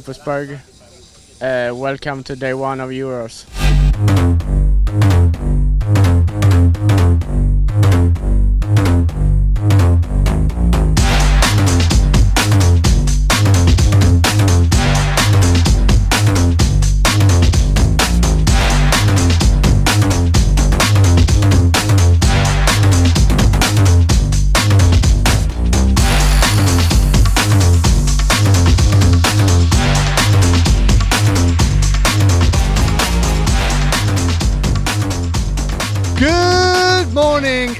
Campus Berg. Welcome to day one of Euros.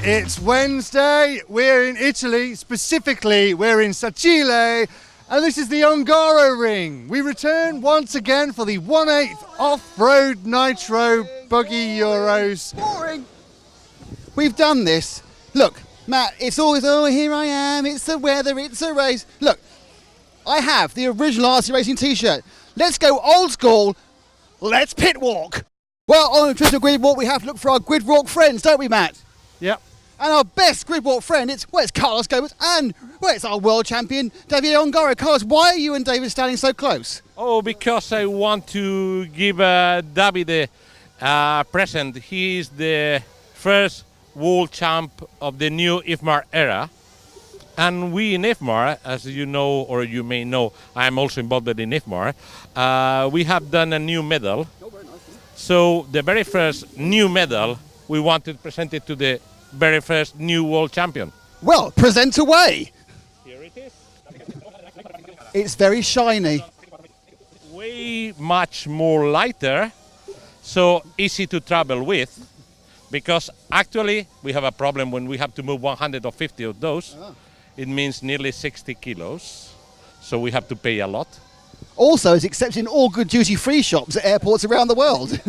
It's Wednesday, we're in Italy, specifically we're in Sacile, and this is the Ongaro Ring. We return once again for the 1/8 off-road nitro buggy Euros. Boring! We've done this. Look, Matt, it's always, oh, here I am, it's the weather, it's a race. Look, I have the original RC Racing t-shirt. Let's go old school, let's pit walk. Well, on the traditional grid walk, we have to look for our grid walk friends, don't we, Matt? Yep. And our best grid walk friend, it's Carlos Gomez and it's our world champion, David Ongaro. Carlos, why are you and David standing so close? Oh, because I want to give David a present. He is the first world champ of the new EFRA era. And we in EFRA, as you know, or you may know, I am also involved in EFRA, we have done a new medal. Oh, very nice. So the very first new medal, we wanted to present it to the very first new world champion. Well, present away. Here it is. It's very shiny. Way much more lighter, so easy to travel with, because actually we have a problem when we have to move 150 of those. It means nearly 60 kilos, so we have to pay a lot. Also, it's accepted in all good duty-free shops at airports around the world.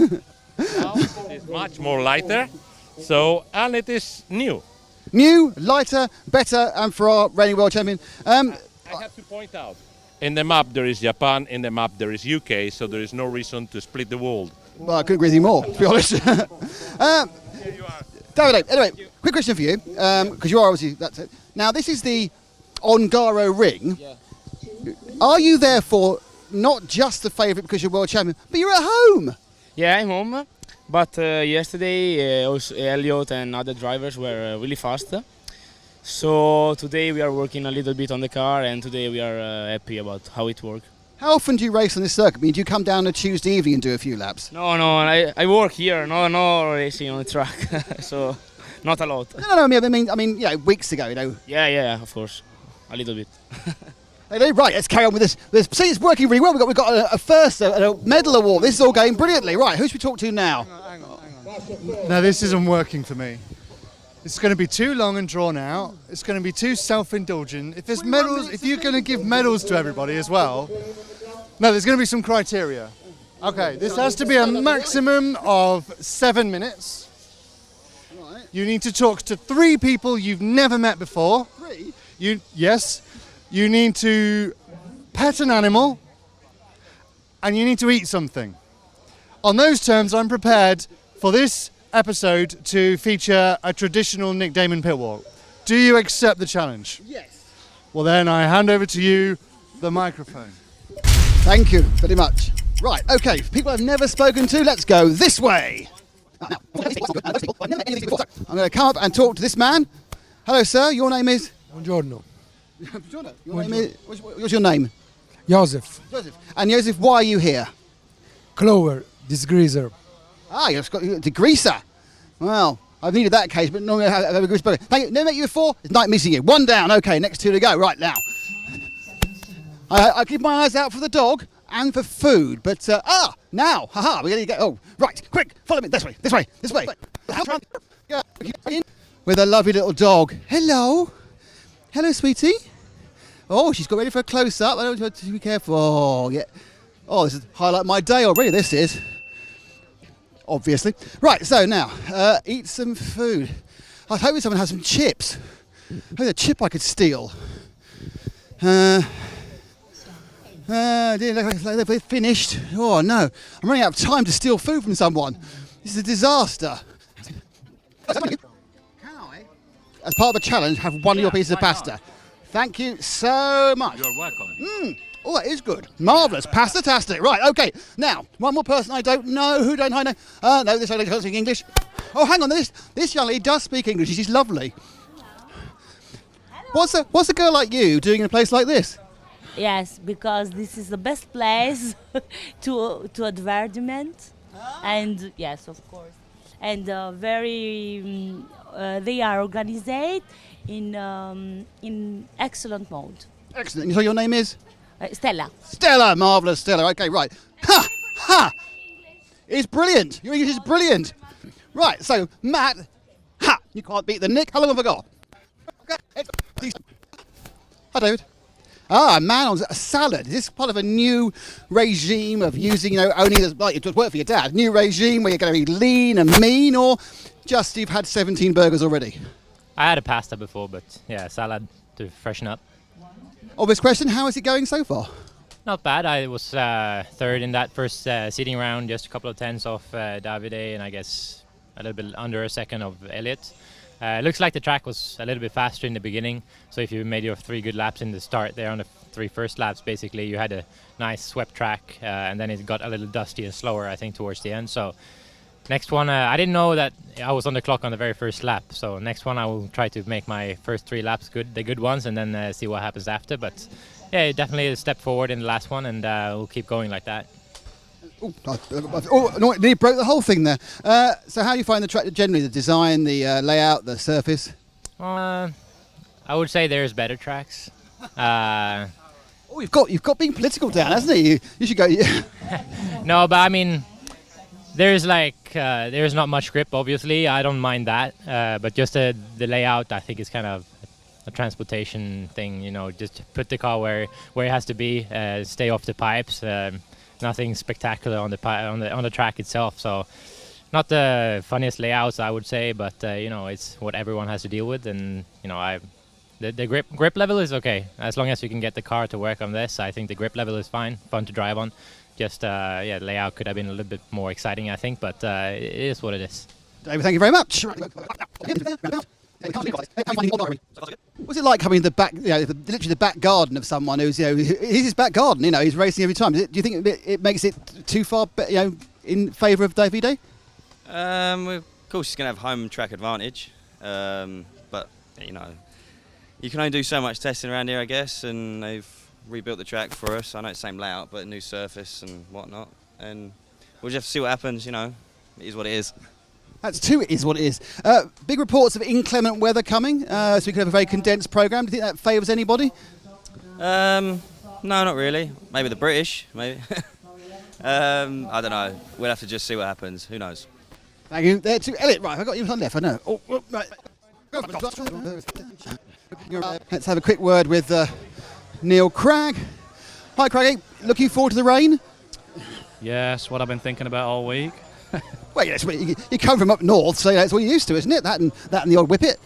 Now it's much more lighter. So, and it is new. New, lighter, better, and for our reigning world champion. I have to point out, in the map there is Japan, in the map there is UK, so there is no reason to split the world. Well, I couldn't agree with you more, to be honest. Here you are. David, anyway, quick question for you, because you are obviously, that's it. Now, this is the Ongaro Ring. Yeah. Are you therefore not just the favourite because you're world champion, but you're at home? Yeah, I'm home. But yesterday, also Elliot and other drivers were really fast. So today we are working a little bit on the car, and today we are happy about how it works. How often do you race on this circuit? I mean, do you come down on a Tuesday evening and do a few laps? No, I work here, no racing on the track, so not a lot. No, I mean, you know, weeks ago, you know. Yeah, of course, a little bit. Right, let's carry on with this. See, it's working really well. We've got a first a medal award. This is all going brilliantly. Right, who should we talk to now? Hang on. No, this isn't working for me. It's going to be too long and drawn out. It's going to be too self-indulgent. If there's medals, if you're going to give medals to everybody as well, no, there's going to be some criteria. Okay, this has to be a maximum of 7 minutes. You need to talk to 3 people you've never met before. 3? Yes. You need to pet an animal, and you need to eat something. On those terms, I'm prepared for this episode to feature a traditional Nick Damon pit walk. Do you accept the challenge? Yes. Well then, I hand over to you the microphone. Thank you very much. Right, okay, for people I've never spoken to, let's go this way. I'm going to come up and talk to this man. Hello, sir, your name is? Buongiorno. What's your name? Joseph. Joseph. And Joseph, why are you here? Clover, disgreaser. Ah, you've got a degreaser. Well, I've needed that case, but normally I have a good spoken. Thank you. Never met you before. It's nice meeting you. 1 down. Okay, next 2 to go. Right now. I keep my eyes out for the dog and for food, but now, haha, we're going to go. Oh, right, quick, follow me. This way. With a lovely little dog. Hello, sweetie. Oh, she's got ready for a close-up. I don't have to be careful. Oh, yeah. Oh, this is highlight my day already. This is. Obviously. Right, so now, eat some food. I was hoping someone had some chips. Maybe a chip I could steal. Didn't look like they're finished. Oh no, I'm running out of time to steal food from someone. This is a disaster. As part of the challenge, have one of your pieces of pasta. Thank you so much. You're welcome. Oh, that is good. Marvellous. Pastatastic. Right, okay. Now, one more person I don't know. Who don't I know? No, this lady doesn't speak English. Oh, hang on. This young lady does speak English. She's lovely. What's a girl like you doing in a place like this? Yes, because this is the best place to advertisement, and yes, of course, and they are organized in excellent mode. Excellent. So your name is? Stella. Stella. Marvellous, Stella. Okay, right. Ha! Ha! It's brilliant. Your English is brilliant. Right, so, Matt, ha! You can't beat the Nick. How long have I got? Okay. Hi, David. Ah, man on a salad. Is this part of a new regime of using, only like it would work for your dad? New regime where you're going to be lean and mean, or just you've had 17 burgers already? I had a pasta before, but yeah, salad to freshen up. Obvious question, how is it going so far? Not bad. I was third in that first seating round, just a couple of tenths off Davide, and I guess a little bit under a second of Elliot. Looks like the track was a little bit faster in the beginning, so if you made your 3 good laps in the start there on the 3 first laps, basically you had a nice swept track, and then it got a little dusty and slower, I think, towards the end. So next one, I didn't know that I was on the clock on the very first lap, so next one I will try to make my first 3 laps the good ones, and then see what happens after. But yeah, definitely a step forward in the last one, and we'll keep going like that. No, it nearly broke the whole thing there. So how do you find the track generally, the design, the layout, the surface? I would say there's better tracks. You've got being political down, hasn't it? You should go. No, but I mean, there's not much grip, obviously. I don't mind that, but just the layout, I think, is kind of a transportation thing. Just put the car where it has to be, stay off the pipes. Nothing spectacular on the track itself. So not the funniest layouts, I would say, but it's what everyone has to deal with, and the grip level is okay as long as you can get the car to work on this. I think the grip level is fine, fun to drive on. Just the layout could have been a little bit more exciting, I think, but it is what it is. David, thank you very much. What's it like having the back, literally the back garden of someone who's, he's his back garden, he's racing every time. Do you think it makes it too far, in favour of Davide? Of course, he's going to have home track advantage, but you can only do so much testing around here, I guess, and they've rebuilt the track for us. I know it's the same layout, but a new surface and whatnot, and we'll just have to see what happens. It is what it is. That's 2, it is what it is. Big reports of inclement weather coming, so we could have a very condensed programme. Do you think that favours anybody? No, not really. Maybe the British, maybe. I don't know. We'll have to just see what happens. Who knows? Thank you. There to Elliot. Right, I've got you on left, I know. Right. Let's have a quick word with Neil Cragg. Hi, Craggy. Looking forward to the rain? Yes, what I've been thinking about all week. Well, you come from up north, so that's what you're used to, isn't it? That and the odd whippet.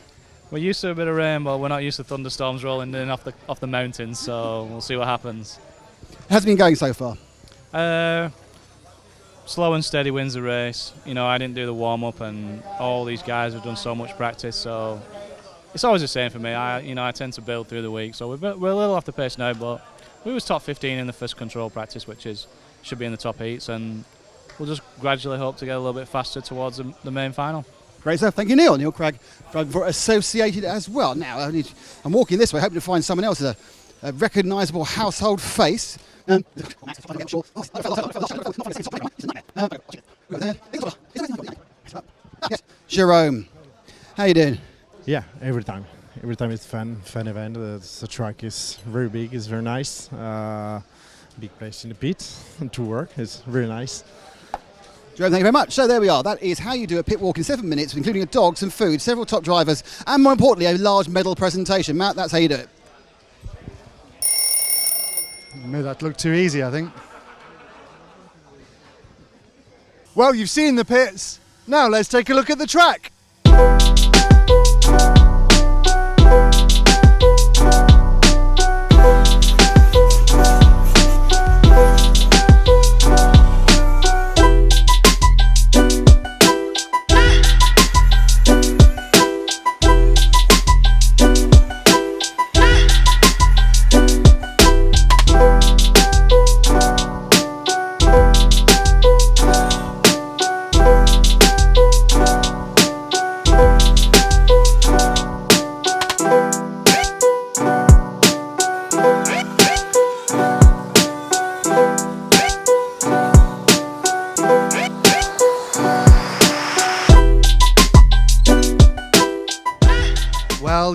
We're used to a bit of rain, but we're not used to thunderstorms rolling in off the mountains, so we'll see what happens. How's it been going so far? Slow and steady wins the race. I didn't do the warm-up, and all these guys have done so much practice, so it's always the same for me. I tend to build through the week, so we're a little off the pace now, but we was top 15 in the first control practice, which should be in the top heats, and we'll just gradually hope to get a little bit faster towards the main final. Great stuff. Thank you, Neil. Neil Cragg, driving for Associated as well. Now, I'm walking this way, hoping to find someone else as a recognisable household face. Jerome, how you doing? Yeah, every time it's fun event. The track is very big, it's very nice. Big place in the pit to work. It's really nice. Jerome, thank you very much. So there we are. That is how you do a pit walk in 7 minutes, including a dog, some food, several top drivers, and more importantly, a large medal presentation. Matt, that's how you do it. Made that look too easy, I think. Well, you've seen the pits. Now let's take a look at the track.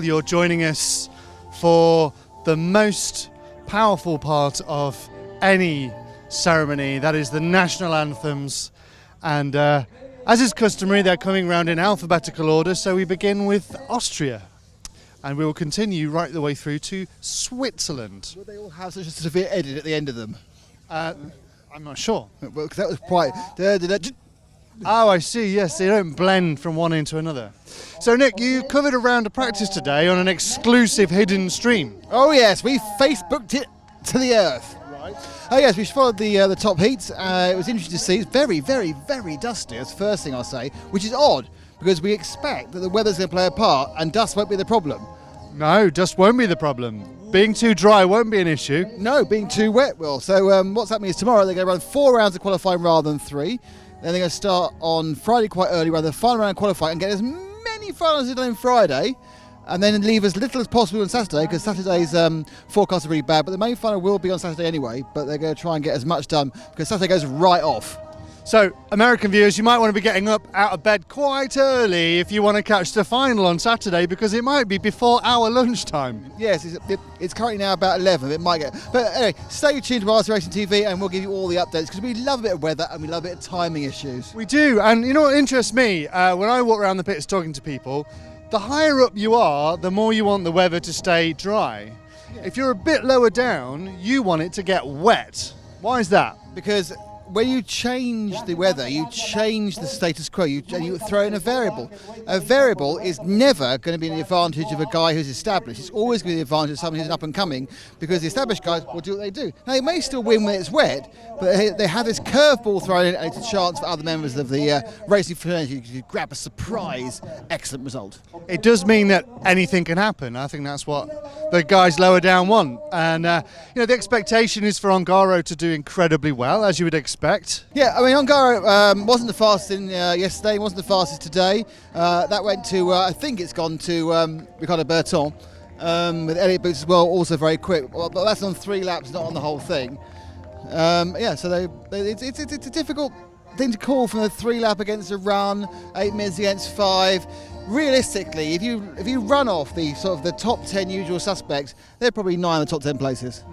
you're joining us for the most powerful part of any ceremony, that is the national anthems. And as is customary, they're coming round in alphabetical order, so we begin with Austria. And we will continue right the way through to Switzerland. Will they all have such a severe edit at the end of them? I'm not sure. Well, 'cause that was quite... Oh, I see, yes, they don't blend from one into another. So, Nick, you covered a round of practice today on an exclusive hidden stream. Oh, yes, we Facebooked it to the earth. Right. Oh, yes, we followed the top heats. It was interesting to see. It's very, very, very dusty, that's the first thing I'll say, which is odd, because we expect that the weather's going to play a part and dust won't be the problem. No, dust won't be the problem. Being too dry won't be an issue. No, being too wet will. So what's happening is tomorrow they're going to run 4 rounds of qualifying rather than 3. Then they're going to start on Friday quite early, run the final round of qualifying and get as many finals as they done on Friday, and then leave as little as possible on Saturday, because Saturday's forecast are really bad, but the main final will be on Saturday anyway, but they're going to try and get as much done, because Saturday goes right off. So, American viewers, you might want to be getting up out of bed quite early if you want to catch the final on Saturday, because it might be before our lunchtime. Yes, it's currently now about 11. It might get. But anyway, stay tuned to RC Racing TV and we'll give you all the updates, because we love a bit of weather and we love a bit of timing issues. We do, and you know what interests me? When I walk around the pits talking to people, the higher up you are, the more you want the weather to stay dry. If you're a bit lower down, you want it to get wet. Why is that? Because when you change the weather, you change the status quo, you throw in a variable. A variable is never going to be the advantage of a guy who's established. It's always going to be the advantage of someone who's up and coming, because the established guys will do what they do. Now, they may still win when it's wet, but they have this curveball thrown in, and it's a chance for other members of the racing fraternity to grab a surprise, excellent result. It does mean that anything can happen. I think that's what the guys lower down want. And, the expectation is for Ongaro to do incredibly well, as you would expect. Yeah, I mean, Ongaro wasn't the fastest yesterday, wasn't the fastest today. That went to, I think it's gone to Ricardo Berton, with Elliott Boots as well, also very quick. But that's on 3 laps, not on the whole thing. So it's a difficult thing to call from a 3 lap against a run, 8 minutes against 5. Realistically, if you run off the sort of the top 10 usual suspects, they're probably 9 of the top 10 places.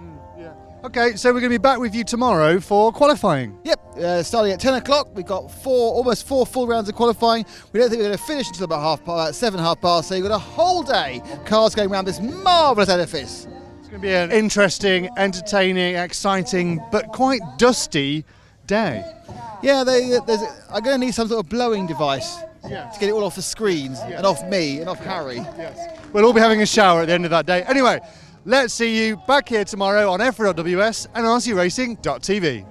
Okay, so we're going to be back with you tomorrow for qualifying. Yep, starting at 10 o'clock. We've got almost four full rounds of qualifying. We don't think we're going to finish until about 7:30, so you've got a whole day cars going around this marvellous edifice. It's going to be an interesting, entertaining, exciting, but quite dusty day. Yeah, I'm going to need some sort of blowing device to get it all off the screens and off me and off Harry. Yes. We'll all be having a shower at the end of that day. Anyway, let's see you back here tomorrow on EFRA.ws and rcracing.tv.